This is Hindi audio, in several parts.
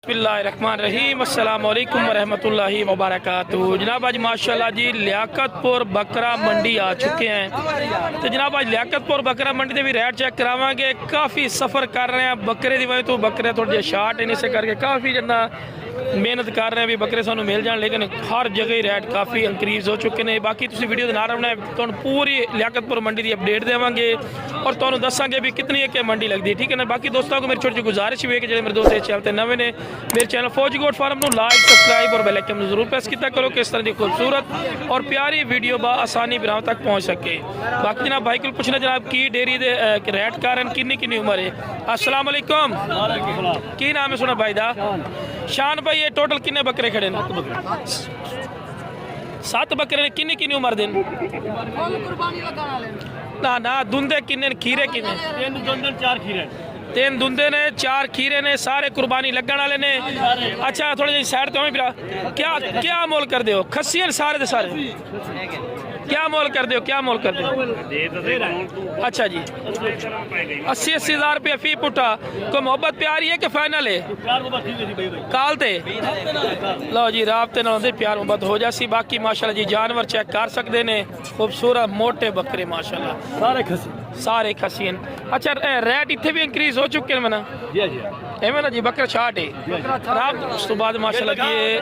बिस्मिल्लाहिर्रहमानिर्रहीम अस्सलाम वालेकुम वरहमतुल्लाहि वबरकातुहू। जनाब आज माशाल्लाह जी लियाकतपुर बकरा मंडी आ चुके हैं। तो जनाब आज लियाकतपुर बकरा मंडी के भी रेट चेक करावांगे। काफ़ी सफ़र कर रहे हैं बकरे की वजह तो बकरे थोड़े शार्ट इन से करके काफ़ी जना मेहनत कर रहे हैं भी बकरे सानू मिल जाए, लेकिन हर जगह ही रेट काफ़ी इंक्रीज़ हो चुके हैं। बाकी तुम वीडियो ना रहना तो पूरी लियाकतपुर मंडी की अपडेट देवांगे और तुम्हें दसांगे भी कितनी एक मंडी लगती है, ठीक है ना। बाकी दोस्तों को मेरी छोटी गुजारिश भी है कि जो मेरे दोस्त इस चैनल पर नवे ने मेरे चैनल फौजी गोट फार्म को लाइक सब्सक्राइब और बेल आइकन जरूर प्रेस किया करो कि इस तरह की खूबसूरत और प्यारी वीडियो आसानी बिराव तक पहुँच सके। बाकी जनाब भाई को पूछना जनाब की डेयरी के रेट कारण किन्नी उम्र है। अस्सलाम वालेकुम, की नाम है सुना भाई दा? शान भाई ये टोटल किन्ने बकरे खड़े ने? 7 बकरे ने। किन्नी उम्र दिन? ना ना दुंदे किन्ने, खीरे किन्ने? 3 दुंदे ने, 4 खीरे ने, सारे कुर्बानी लगन वाले ने। अच्छा थोड़ी जी साइड तो क्या मोल कर दो? खस्सियां सारे दे सारे क्या मोल कर दो? क्या मोल कर दो? अच्छा जी 80 हज़ार रुपया फी पुटा। को मोहब्बत प्यारी है कि फाइनल है? कालते लो जी राबते ना प्यार मोहब्बत हो जासी। बाकी माशाल्लाह जी जानवर चेक कर सकते ने, खूबसूरत मोटे बकरे माशाल्लाह सारे खसियन। अच्छा रेट इतने भी इंक्रीज हो चुके हैं मना एवं ना जी बकरा छाट है रात उस तो बाद माशाल्लाह जी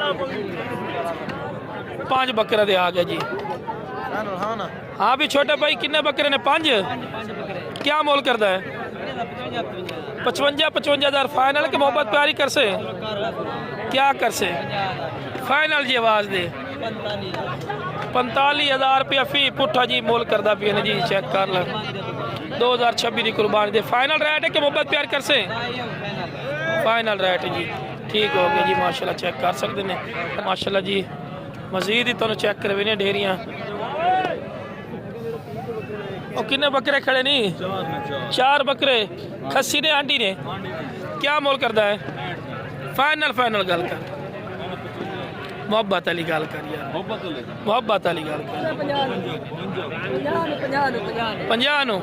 5 बकरे दे आ गया जी। हाँ भी छोटे भाई किन्ने बकरे ने? 5। क्या मोल करता है? 55 हज़ार फाइनल के मोहब्बत प्यारी कर से क्या कर से फाइनल जी आवाज दे 45 हज़ार रुपया फी पुठा जी मोल करता पिया ने जी। चेक कर लो 2026 की कुर्बानी दे फाइनल रेट है कि मोहब्बत प्यार कर से फाइनल रेट है जी। ठीक हो गया जी माशाल्लाह चेक कर सकते हैं माशाल्लाह जी। मजीद ही तुम चेक करवे ने डेरियाँ और किन्ने बकरे खड़े नहीं? 4 बकरे खस्सी ने आंटी ने। क्या मोल करता है? फाइनल गल कर मोहब्बत वाली गल कर यार, मोहब्बत वाली गल कर 50 नु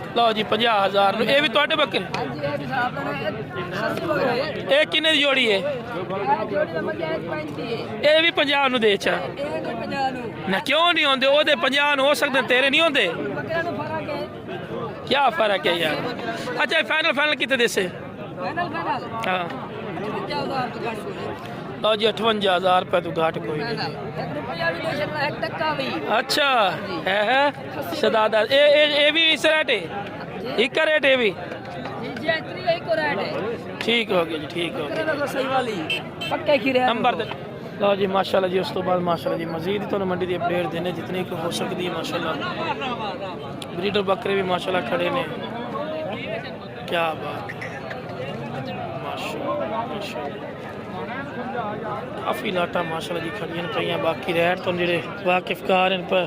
लो जी 50 हज़ार। ये भी थोड़े बकरे ये किन्ने दी जोड़ी है? ये भी 50 नु दे चा ना क्यों नहीं होंगे? ओदे 50 नु हो सकते तेरे नहीं होंगे। क्या फर्क है यार? अच्छा फाइनल कितने देसे? हाँ लो जी 58 हज़ार रुपये तो घाट कोई नहीं। अच्छा है शदादा ये भी इस रेट है? एक का रेट है भी? ठीक हो गया जी ठीक हो गया नंबर दे लो जी माशाल्लाह जी। उस तो बाद माशाल्लाह जी मजीद तो मंडी की अपडेट देने जितनी को हो सकती है माशाल्लाह। ब्रीडर बकरे भी माशाल्लाह खड़े ने। क्या बात माशाल्लाह काफ़ी लाटा माशाल्लाह जी खड़ियां पई। बाकी रेट तो जेडे वाकिफकार इन पर।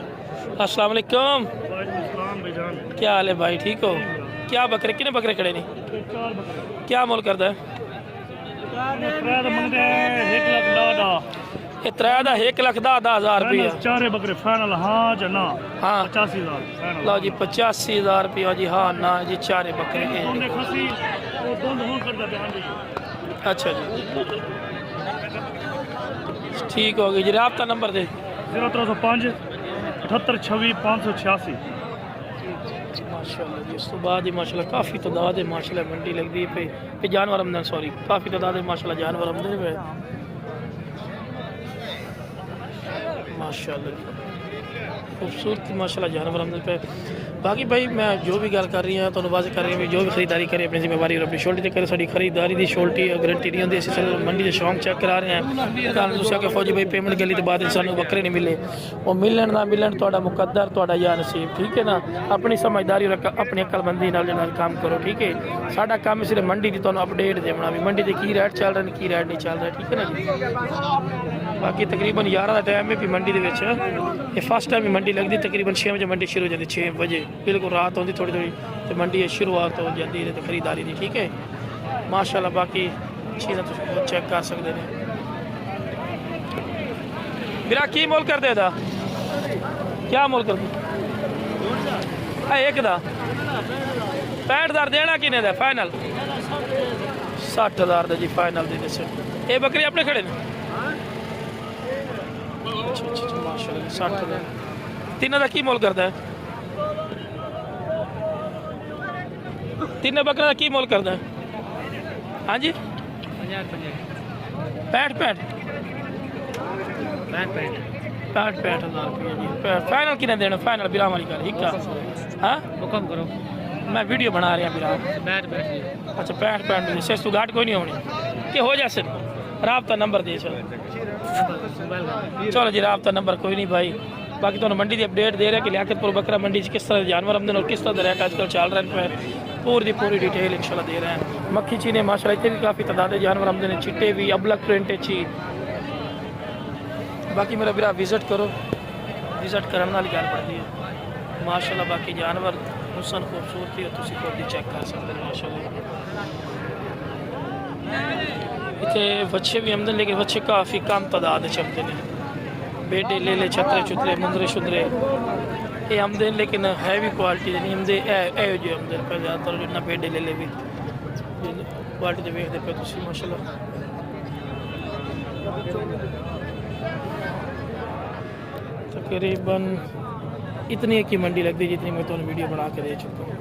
अस्सलाम वालेकुम, क्या हाल है भाई? ठीक हो? क्या बकरे कितने बकरे खड़े नहीं? क्या मोल करता है? ये 1,10,10,000 रुपया। 4 बकरे फाइनल हाँ जना? हाँ 85,000 लो जी 85,000 रुपया जी। हाँ ना जी 4 बकरे के। अच्छा जी ठीक हो गई जी। राब्ता नंबर दे 0305 78 26 586। माशाल्लाह जी। उस तो बाद ही माशाल्लाह काफ़ी तादाद है माशाल्लाह मंडी लगती है पे जानवर आमदन सॉरी काफ़ी तादाद है माशाल्लाह जानवर आमदन पे माशाल्लाह जी खूबसूरत माशाल्लाह जानवर आमदन पे। बाकी भाई मैं जो भी गल कर रही हूँ तो वाज कर रही हूँ जो भी खरीदारी करे अपनी जिम्मेवारी और अपनी शोल्टी करे। साड़ी खरीदारी की शोल्टी गारंटी नहीं होती। असं मंडी के शौक चेक करा रहे हैं कल दूसरा कि फौजी भाई पेमेंट गली तो बाद सानू बकरे नहीं मिले वो मिलन ना मिलन तो मुकद्दर तो या नसीब, ठीक है ना। अपनी समझदारी और अपनी अक्लबंदी काम करो, ठीक है। साडा काम सिर्फ मंडी की तुहानू अपडेट देना भी मंडी के की रेट चल रहे की रेट नहीं चल रहा, ठीक है ना जी। बाकी तकरीबन 11 का टाइम है भी मंडी के फर्स्ट टाइम मंडी लगती तकरीबन 6 बजे मंडी शुरू हो जाती 6 बजे बिल्कुल रात होती थोड़ी तो मंडी शुरुआत हो जाती है तो खरीदारी की, ठीक है माशाल्लाह। बाकी चीज़ें तुम चेक कर सकते हैं। मेरा की मोल कर देता? क्या मोल कर एक दा 65,000 देना किने दा फाइनल? 60,000 ਦਾ ਜੀ ਫਾਈਨਲ ਦੇ ਦੱਸੋ। ਇਹ ਬੱਕਰੇ ਆਪਣੇ ਖੜੇ ਨੇ? ਅੱਛਾ ਅੱਛਾ ਅੱਛਾ, ਮਾਸ਼ਾਅੱਲਾ 60,000। ਤਿੰਨਾਂ ਦਾ ਕੀ ਮੁੱਲ ਕਰਦਾ ਹੈ? ਤਿੰਨੇ ਬੱਕਰੇ ਦਾ ਕੀ ਮੁੱਲ ਕਰਦਾ ਹੈ? ਹਾਂਜੀ 65 65,000 रुपये जी। फाइनल कितने देना? फाइनल बिराम वाली गल हिक्का। हाँ हुक्म करो। मैं वीडियो बना रहा बिराम। बैठ अच्छा 65 से तू घाट कोई नहीं होनी कि हो जाए राबता नंबर दे चलो। चलो जी राबता नंबर कोई नहीं भाई। बाकी तो मंडी की अपडेट दे रहे हैं कि लियाकतपुर बकरा मंडी किस तरह जानवर आमदन और किस तरह रेट आजकल चल रहे हैं पूरी पूरी डिटेल इंशाल्लाह दे रहे हैं। मक्खी चीने माशाल्लाह इतने भी काफ़ी तादाद जानवर आमदन है, चिट्टे भी अबलक प्रिंट ची। बाकी मेरा बिरा विजिट करो, विजिट करने वाली गल पड़ती है माशाल्लाह। बाकी जानवर हुसन खूबसूरती है तुम खुद ही चेक कर सकते हो माशाल्लाह। इतने बच्चे भी आमदन लेकिन बच्चे काफ़ी कम तादाद चलते हैं। बेटे ले ले छतरे चुतरे मुंदरे शुदरे ये आमदन लेकिन है भी क्वालिटी नहीं आमदे जो आमदन पे ज़्यादातर ना बेटे ले ले भी क्वालिटी देखते पे तुम माशाल्लाह। तकरीबन इतनी की मंडी लगती जितनी मैं तुम्हें वीडियो बना के दे चुका हूँ।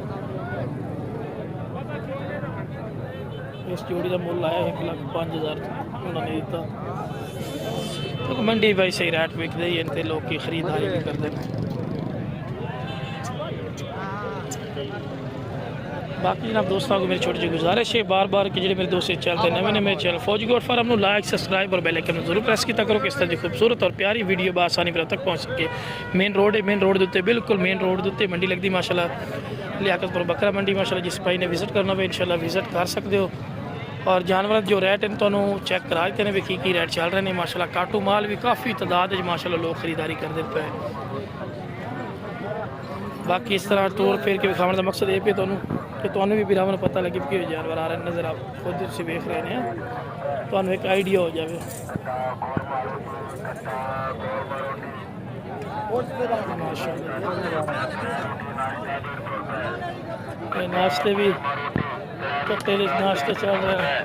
इस जोड़ी का मुल आया 1,05,000 उन्होंने दिता। तो मंडी भाई सही रेट विकते ही इनते लोग की खरीदारी भी करते हैं। बाकी जनाब दोस्तों को मेरी छोटी सी गुजारिश है बार बार कि जो मेरे दोस्त चलते हैं नवे नवे चैनल फौजी गोट फार्म में लाइक सब्सक्राइब और बेल आइकन जरूर प्रेस किया करो। किस तरह की खूबसूरत और प्यारी वीडियो बआसानी मेरे तक पहुँच सके। मेन रोड है, मेन रोड के उत्ते बिल्कुल मेन रोड के उत्ते मंडी लगती माशाल्लाह लियाकतपुर बकरा मंडी माशाल्लाह। जिस भाई ने विजिट करना हो इंशाल्लाह विजिट कर सकते हो। और जानवर जो रेट हैं तो चेक करा देते हैं भी की रेट चल रहे हैं माशाल्लाह। काटू माल भी काफ़ी तादाद माशाल्लाह लोग खरीदारी करते पे। बाकी इस तरह टूर फेर के विखाने का मकसद ये पे तो भी बिरावन पता लगे कि जानवर आ रहे हैं नज़र आप खुद से देख रहे हैं तो एक आइडिया हो जाए। माशाल्लाह नाश्ते भी कट्टे नाश्ते चल रहे हैं।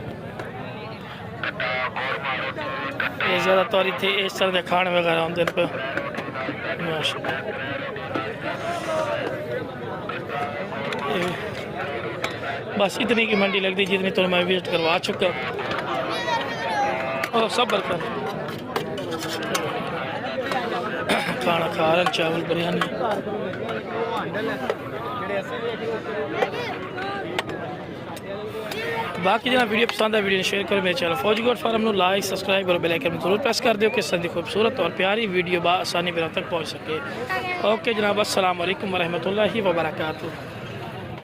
ये ज़्यादातर इतने इस तरह के खाने वगैरह आते हैं पे माशाल्लाह। बस इतनी की मंडी लगती जितनी तो मैं विजिट करवा चुका और सब बरकत खाना खा रहे चावल बिरयानी। बाकी जना वीडियो पसंद है वीडियो शेयर करो। मेरे चैनल फौजी गोट फार्म में लाइक सब्सक्राइब और बेल आइकन जरूर प्रेस कर दो किस तरह की खूबसूरत और प्यारी वीडियो बआसानी मेरे तक पहुँच सके। ओके जनाब अस्सलाम वालेकुम व रहमतुल्लाहि व बरकातुहू।